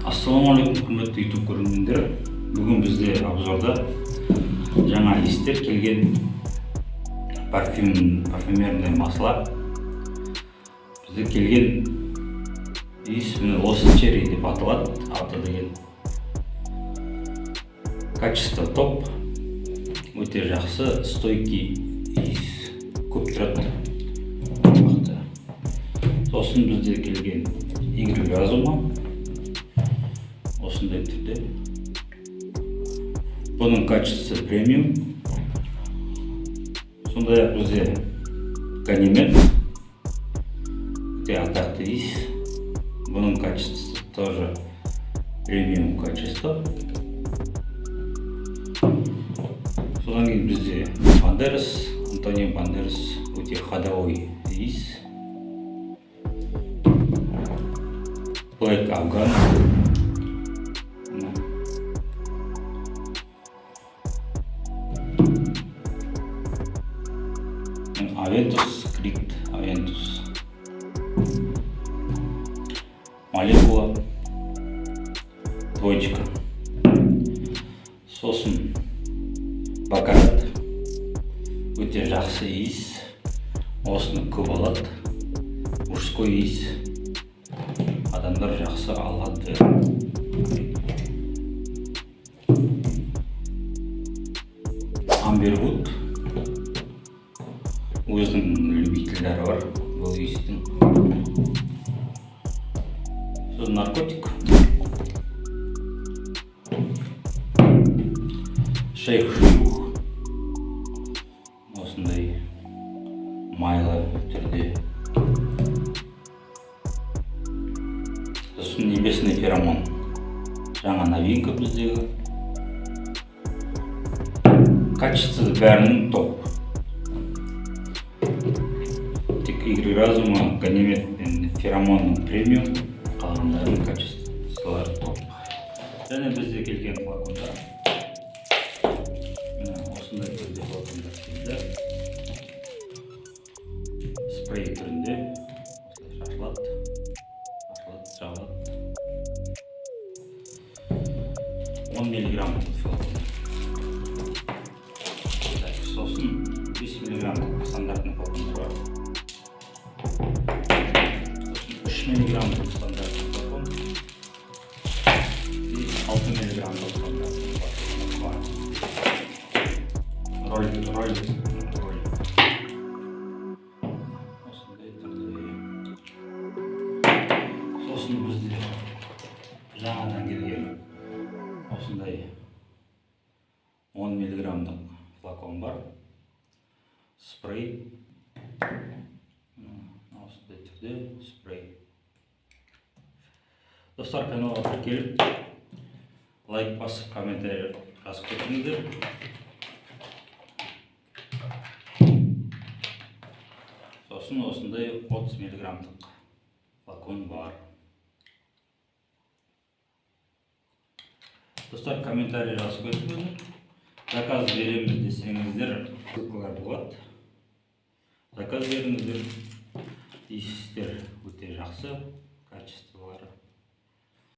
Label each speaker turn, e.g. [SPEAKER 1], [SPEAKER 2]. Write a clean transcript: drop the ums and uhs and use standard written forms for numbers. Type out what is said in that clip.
[SPEAKER 1] Ассалаумағалейкум, құрметті YouTube көрермендер. Бүгін бізде обзорда жаңа иістер келген парфюмерный масла. Бізде келген иіс осы черри деп аталады. Аты деген качество топ, өте жақсы, стойкий иіс, көп тұрады. Сосын бізде келген игры разума. Осындай түрде. Бұның качествосы премиум. Сондай-ақ бізде Ганимед, өте атақты иіс. Бұның качествосы тоже премиум качество. Содан кейін бізде Бандерас, Антонио Бандерас, өте ходовой иіс. Black Afghan. Авентус, Крикт, Авентус, молекула, двоечка, сосын Бакарат, өте жақсы иіс, осыны көп алады, мужской иіс, адамдар жақсы алады. Амбервуд, өзінің любительдері бар бұл иістің. Сосын наркотик, шейх шух, осындай майлы түрде. Сосын небесный феромон, жаңа новинка біздегі. Качество бәрінің топ. Игры разума, Ганимед пен феромонның премиум, қалғандарының качестволары топ. Және бізде келген флакондар. Осындай түрде флакондар келді. Спрей түрінде. Осылай шашылады. 10 миллиграмм флакон. Сосын 5 миллиграмм стандартный флакондар бар. 3 миллиграмм стандартный флакон и 6 миллиграмм стандартный флакон бар. Ролик. Осындай түрде. Сосын бізде жаңадан келген осындай 10 миллиграммдық флакон бар. Спрей. Осындай түрде спрей. Достар, каналға тіркеліп, лайк басып, комментарий жазып кетіңіздер. Сосын осындай 30 миллиграммдық флакон бар. Достар, комментарий жазып кетіңіздер. Заказ береміз десеңіздер, ссылкалар болады. Заказ беріңіздер. Иістер өте жақсы, качестволары.